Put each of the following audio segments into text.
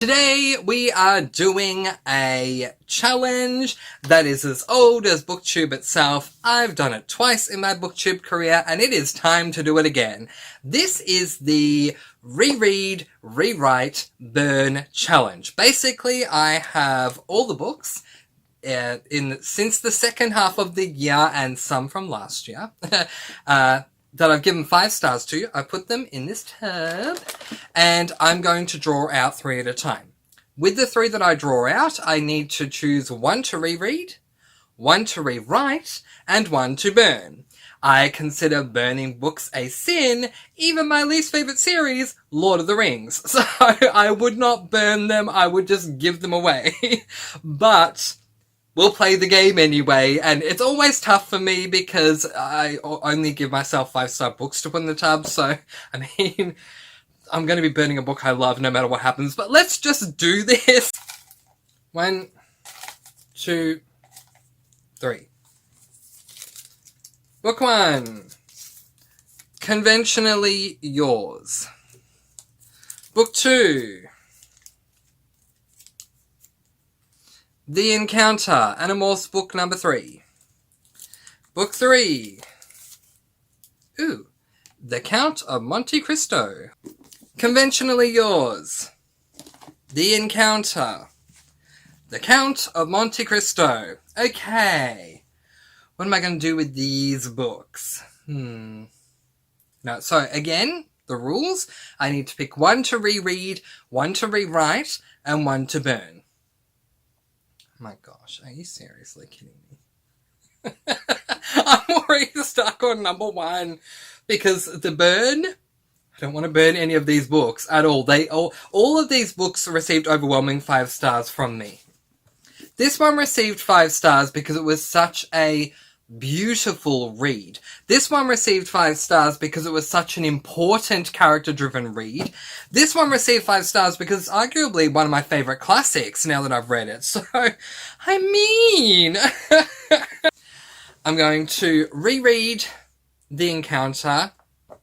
Today we are doing a challenge that is as old as booktube itself. I've done it twice in my booktube career and it is time to do it again. This is the ReRead, ReWrite, Burn challenge. Basically, I have all the books since the second half of the year and some from last year that I've given 5 stars to. I put them in this tab and I'm going to draw out 3 at a time. With the 3 that I draw out, I need to choose 1 to reread, 1 to rewrite, and 1 to burn. I consider burning books a sin, even my least favourite series, Lord of the Rings. So I would not burn them, I would just give them away. But we'll play the game anyway, and it's always tough for me because I only give myself 5-star books to put in the tub, so, I mean, I'm going to be burning a book I love no matter what happens, but let's just do this. 1, 2, 3. Book 1. Conventionally Yours. Book 2. The Encounter, Animorphs book number 3. Book 3. Ooh, The Count of Monte Cristo. Conventionally Yours. The Encounter. The Count of Monte Cristo. Okay. What am I going to do with these books? No, so again, the rules. I need to pick 1 to reread, 1 to rewrite, and 1 to burn. My gosh, are you seriously kidding me? I'm already stuck on number 1 because the burn, I don't want to burn any of these books at all. All of these books received overwhelming 5 stars from me. This one received 5 stars because it was such a beautiful read. This one received 5 stars because it was such an important character-driven read. This one received 5 stars because it's arguably one of my favourite classics now that I've read it. So, I mean... I'm going to reread The Encounter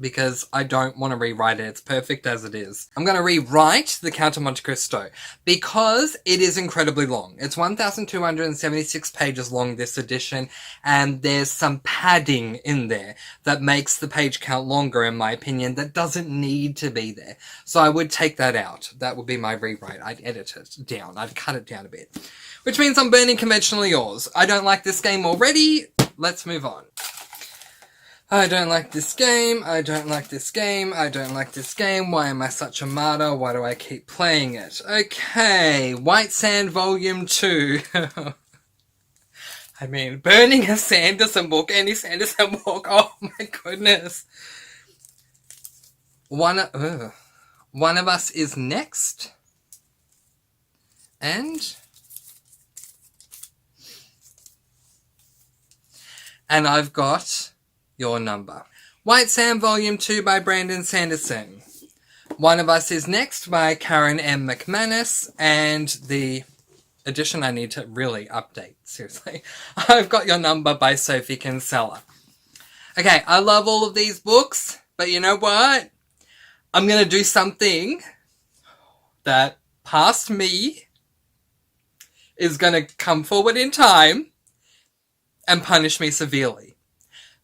because I don't want to rewrite it. It's perfect as it is. I'm going to rewrite The Count of Monte Cristo because it is incredibly long. It's 1,276 pages long, this edition, and there's some padding in there that makes the page count longer, in my opinion, that doesn't need to be there. So I would take that out. That would be my rewrite. I'd edit it down. I'd cut it down a bit. Which means I'm burning Conventionally Yours. I don't like this game already. Let's move on. I don't like this game, I don't like this game, I don't like this game, why am I such a martyr, why do I keep playing it? Okay, White Sand Volume 2. I mean, burning a Sanderson book, any Sanderson book, oh my goodness. One of Us is Next. And I've got Your Number. White Sand Volume 2 by Brandon Sanderson. One of Us is Next by Karen M. McManus. And the edition I need to really update, seriously. I've got Your Number by Sophie Kinsella. Okay, I love all of these books, but you know what? I'm going to do something that past me is going to come forward in time and punish me severely.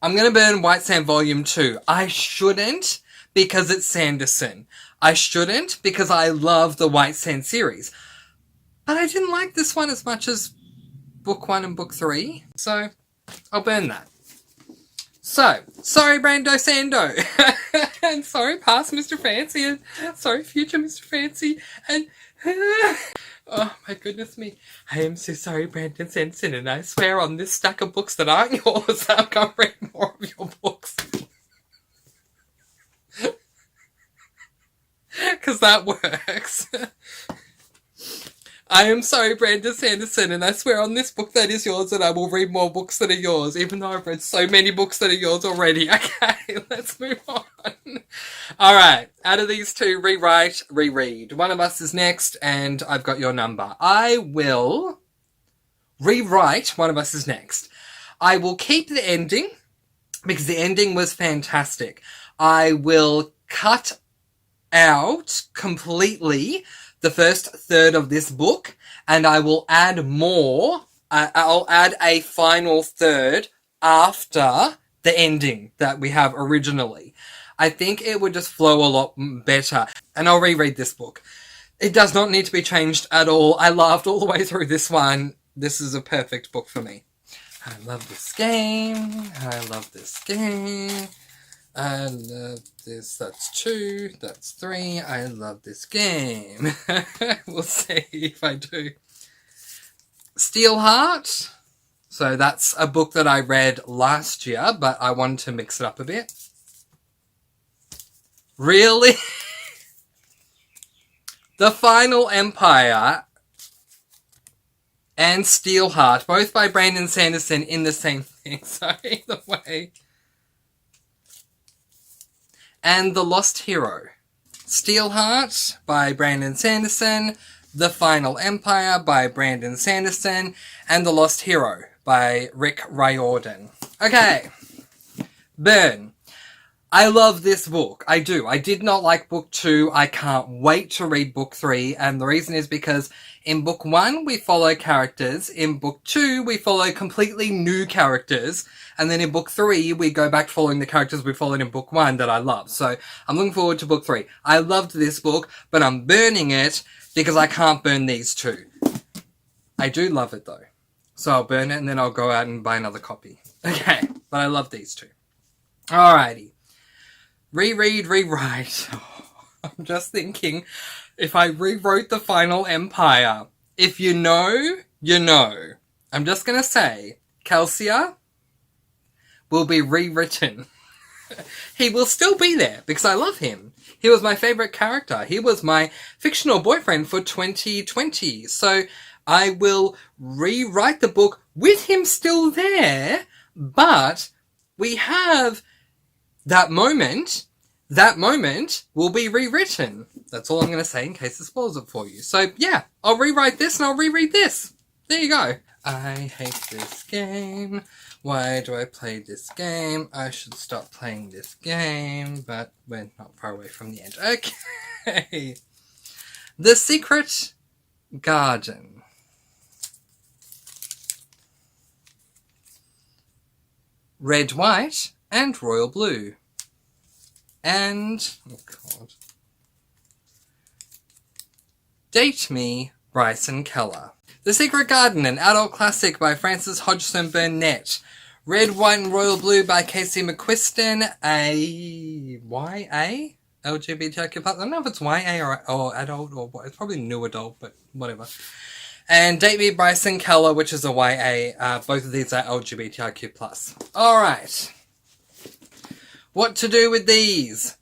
I'm going to burn White Sand Volume 2. I shouldn't because it's Sanderson. I shouldn't because I love the White Sand series. But I didn't like this one as much as Book 1 and Book 3. So, I'll burn that. So, sorry Brando Sando. And sorry past Mr. Francy. And sorry future Mr. Francy. And... oh my goodness me. I am so sorry, Brandon Sanderson, and I swear on this stack of books that aren't yours, I'm going to read more of your books. Because that works. I am sorry, Brandon Sanderson, and I swear on this book that is yours that I will read more books that are yours, even though I've read so many books that are yours already. Okay, let's move on. Alright, out of these 2, rewrite, reread. One of Us is Next, and I've got Your Number. I will rewrite One of Us is Next. I will keep the ending, because the ending was fantastic. I will cut out completely the first third of this book, and I will add more. I'll add a final third after the ending that we have originally. I think it would just flow a lot better. And I'll reread this book. It does not need to be changed at all. I laughed all the way through this one. This is a perfect book for me. I love this game. I love this game. I love this. That's 2. That's 3. I love this game. We'll see if I do. Steelheart. So that's a book that I read last year, but I wanted to mix it up a bit. Really? The Final Empire and Steelheart, both by Brandon Sanderson, in the same thing. So either way. And The Lost Hero. Steelheart by Brandon Sanderson, The Final Empire by Brandon Sanderson, and The Lost Hero by Rick Riordan. Okay. Burn. I love this book. I do. I did not like book 2. I can't wait to read book 3. And the reason is because in book 1, we follow characters. In book 2, we follow completely new characters. And then in book 3, we go back to following the characters we followed in book 1 that I love. So I'm looking forward to book 3. I loved this book, but I'm burning it because I can't burn these 2. I do love it though. So I'll burn it and then I'll go out and buy another copy. Okay, but I love these 2. Alrighty. Reread, rewrite. I'm just thinking, if I rewrote The Final Empire, if you know, you know. I'm just going to say, Calcia will be rewritten. He will still be there because I love him. He was my favourite character. He was my fictional boyfriend for 2020. So I will rewrite the book with him still there, but we have that moment will be rewritten. That's all I'm going to say in case it spoils it for you. So, yeah, I'll rewrite this and I'll reread this. There you go. I hate this game. Why do I play this game? I should stop playing this game, but we're not far away from the end. Okay. The Secret Garden. Red, white, and royal blue. And, oh God. Date Me, Bryson Keller. The Secret Garden, an adult classic by Frances Hodgson Burnett. Red, White and Royal Blue by Casey McQuiston. A YA? LGBTIQ+. I don't know if it's YA or adult or what. It's probably new adult, but whatever. And Date Me, Bryson Keller, which is a YA. Both of these are LGBTIQ+. Alright. What to do with these?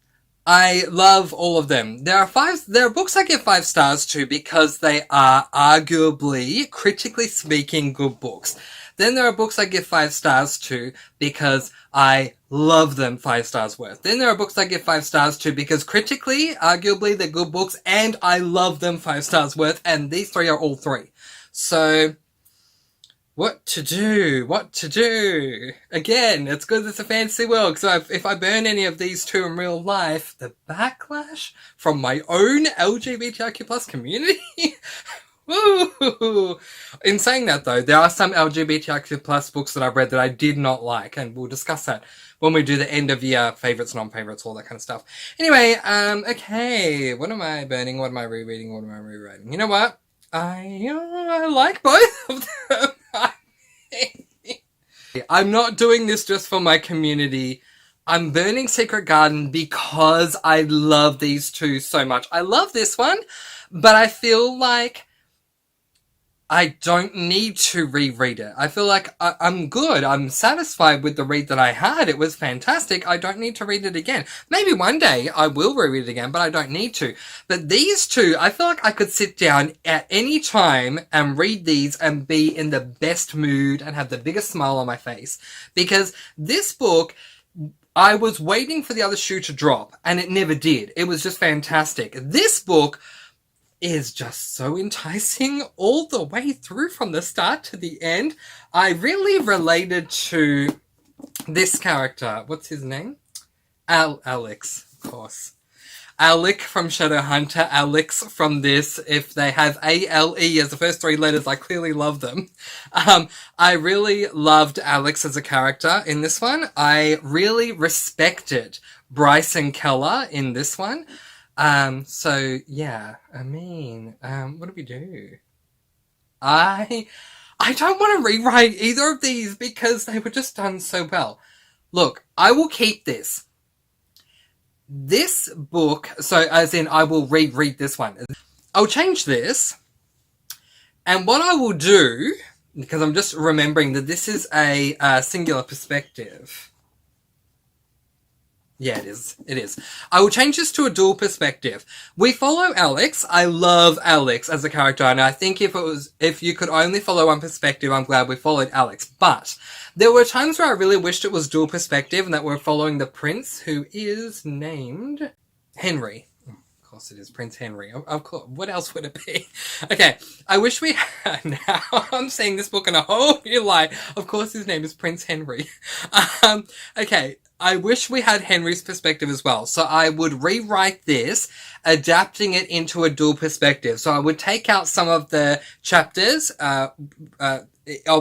I love all of them. There are books I give 5 stars to because they are arguably, critically speaking, good books. Then there are books I give 5 stars to because I love them 5 stars worth. Then there are books I give 5 stars to because critically, arguably, they're good books and I love them 5 stars worth, and these 3 are all 3. So, what to do? What to do? Again, it's good it's a fantasy world, because if I burn any of these 2 in real life, the backlash from my own LGBTIQ+ community? Woo! In saying that though, there are some LGBTIQ+ books that I've read that I did not like, and we'll discuss that when we do the end of year favourites, non-favourites, all that kind of stuff. Anyway, okay, what am I burning? What am I rereading? What am I rewriting? You know what? I like both of them. I'm not doing this just for my community. I'm burning Secret Garden because I love these 2 so much. I love this one, but I feel like I don't need to reread it. I feel like I'm good. I'm satisfied with the read that I had. It was fantastic. I don't need to read it again. Maybe one day I will reread it again, but I don't need to. But these 2, I feel like I could sit down at any time and read these and be in the best mood and have the biggest smile on my face. Because this book, I was waiting for the other shoe to drop, and it never did. It was just fantastic. This book is just so enticing all the way through from the start to the end. I really related to this character. What's his name? Alex, of course. Alec from Shadowhunter, Alex from this. If they have A-L-E as the first three letters, I clearly love them. I really loved Alex as a character in this one. I really respected Bryson Keller in this one. So yeah, I mean, what do we do? I don't want to rewrite either of these because they were just done so well. Look, I will keep this. This book, so as in I will reread this one. I'll change this. And what I will do, because I'm just remembering that this is a singular perspective. Yeah, it is. It is. I will change this to a dual perspective. We follow Alex. I love Alex as a character, and I think if you could only follow one perspective, I'm glad we followed Alex. But there were times where I really wished it was dual perspective and that we're following the prince, who is named Henry. Of course it is Prince Henry. Of course. What else would it be? Okay. I wish we had... Now I'm seeing this book in a whole new light. Of course his name is Prince Henry. Okay. I wish we had Henry's perspective as well. So I would rewrite this, adapting it into a dual perspective. So I would take out some of the chapters of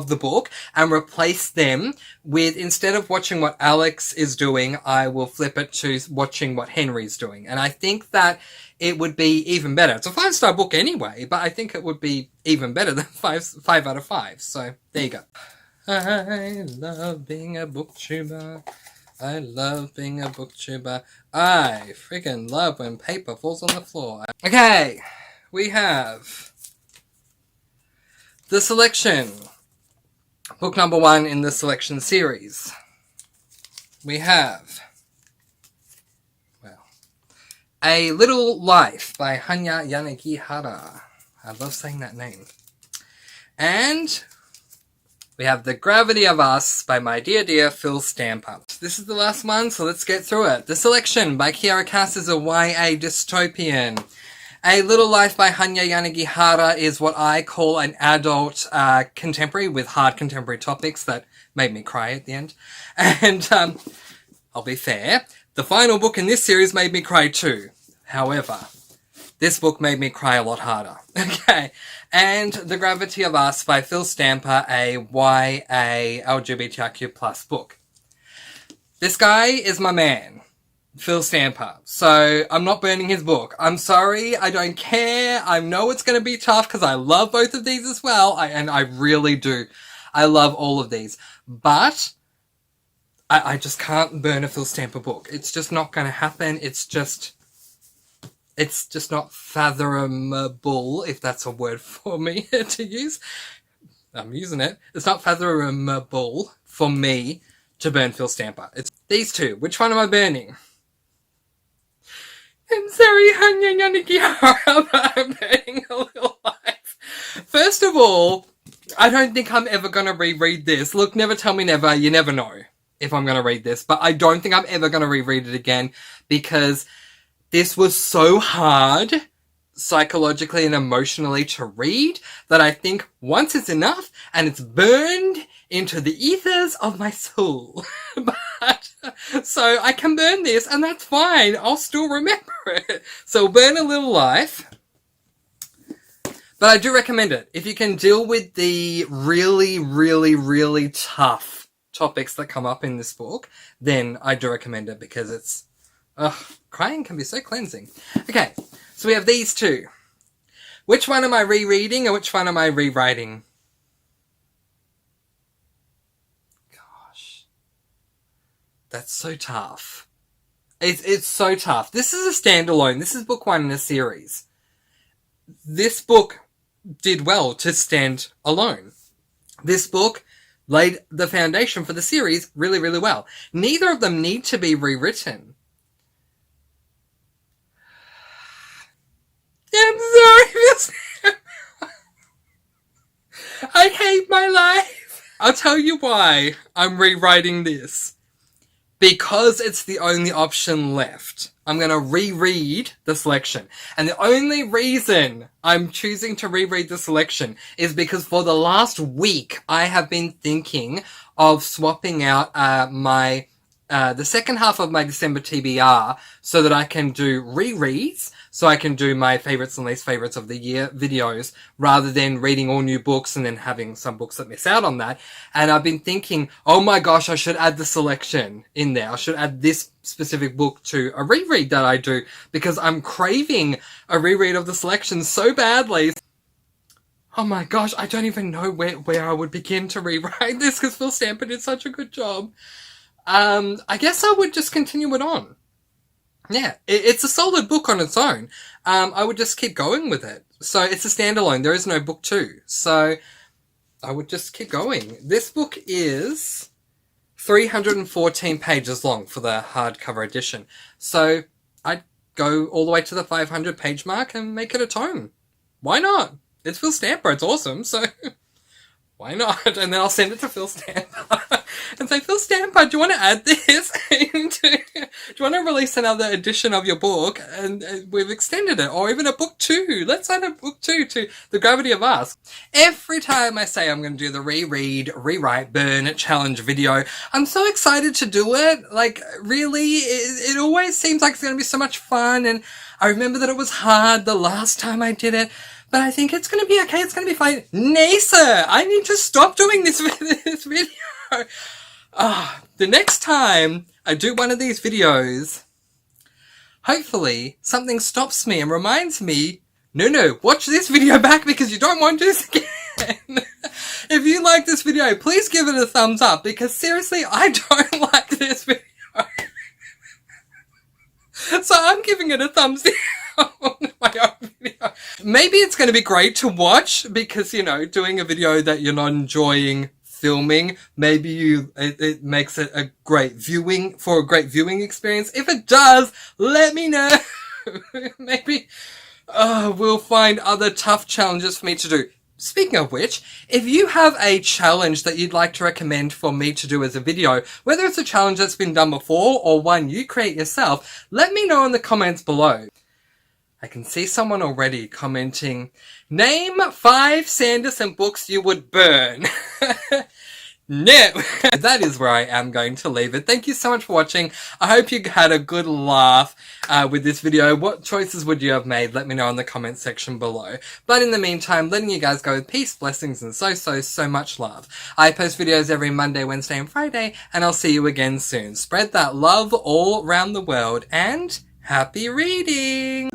the book and replace them with, instead of watching what Alex is doing, I will flip it to watching what Henry's doing. And I think that it would be even better. It's a 5-star book anyway, but I think it would be even better than 5 out of 5. So there you go. I love being a booktuber. I love being a booktuber. I freaking love when paper falls on the floor. Okay, we have the selection. Book number 1 in the selection series. We have, well, A Little Life by Hanya Yanagihara. I love saying that name. And we have The Gravity of Us by my dear Phil Stamper. This is the last one, so let's get through it. The Selection by Kiara Cass is a YA dystopian. A Little Life by Hanya Yanagihara is what I call an adult contemporary with hard contemporary topics that made me cry at the end. And I'll be fair, the final book in this series made me cry too. However, this book made me cry a lot harder. Okay. And The Gravity of Us by Phil Stamper, a YA LGBTIQ+ book. This guy is my man, Phil Stamper. So I'm not burning his book. I'm sorry. I don't care. I know it's going to be tough because I love both of these as well. And I really do. I love all of these. But I just can't burn a Phil Stamper book. It's just not going to happen. It's just not fathomable, if that's a word for me to use. I'm using it. It's not fathomable for me to burn Phil Stamper. It's these two. Which one am I burning? I'm sorry, Hanya Yanagihara, but I'm burning A Little Life. First of all, I don't think I'm ever going to reread this. Look, never tell me never. You never know if I'm going to read this. But I don't think I'm ever going to reread it again because this was so hard psychologically and emotionally to read that I think once it's enough and it's burned into the ethers of my soul. So I can burn this and that's fine. I'll still remember it. So burn A Little Life. But I do recommend it. If you can deal with the really, really, really tough topics that come up in this book, then I do recommend it because it's... crying can be so cleansing. Okay, so we have these two. Which one am I rereading and which one am I rewriting? Gosh. That's so tough. It's so tough. This is a standalone. This is book 1 in a series. This book did well to stand alone. This book laid the foundation for the series really, really well. Neither of them need to be rewritten. I'm sorry. I hate my life. I'll tell you why I'm rewriting this. Because it's the only option left. I'm going to reread the selection. And the only reason I'm choosing to reread the selection is because for the last week, I have been thinking of swapping out my the second half of my December TBR so that I can do rereads, so I can do my favourites and least favourites of the year videos rather than reading all new books and then having some books that miss out on that. And I've been thinking, oh my gosh, I should add the selection in there. I should add this specific book to a reread that I do because I'm craving a reread of the selection so badly. Oh my gosh, I don't even know where I would begin to rewrite this because Phil Stamper did such a good job. I guess I would just continue it on. Yeah, it's a solid book on its own. I would just keep going with it. So it's a standalone. There is no book 2. So I would just keep going. This book is 314 pages long for the hardcover edition. So I'd go all the way to the 500 page mark and make it a tome. Why not? It's Phil Stamper. It's awesome. So why not? And then I'll send it to Phil Stamper and say, Phil Stamper, do you want to add this? Do you want to release another edition of your book? And we've extended it. Or even a book 2. Let's add a book 2 to The Gravity of Us. Every time I say I'm going to do the reread, rewrite, burn challenge video, I'm so excited to do it. Like, really, it always seems like it's going to be so much fun. And I remember that it was hard the last time I did it. But I think it's going to be okay. It's going to be fine. Nay, sir, I need to stop doing this video. The next time I do one of these videos, hopefully something stops me and reminds me, no, watch this video back because you don't want to do this again. If you like this video, please give it a thumbs up because seriously, I don't like this video. So I'm giving it a thumbs down. My own video. Maybe it's going to be great to watch because, you know, doing a video that you're not enjoying filming, maybe it makes it a great viewing experience. If it does, let me know. Maybe we'll find other tough challenges for me to do. Speaking of which, if you have a challenge that you'd like to recommend for me to do as a video, whether it's a challenge that's been done before or one you create yourself, let me know in the comments below. I can see someone already commenting, name 5 Sanderson books you would burn. No, that is where I am going to leave it. Thank you so much for watching. I hope you had a good laugh with this video. What choices would you have made? Let me know in the comment section below. But in the meantime, letting you guys go with peace, blessings, and so much love. I post videos every Monday, Wednesday, and Friday, and I'll see you again soon. Spread that love all around the world, and happy reading!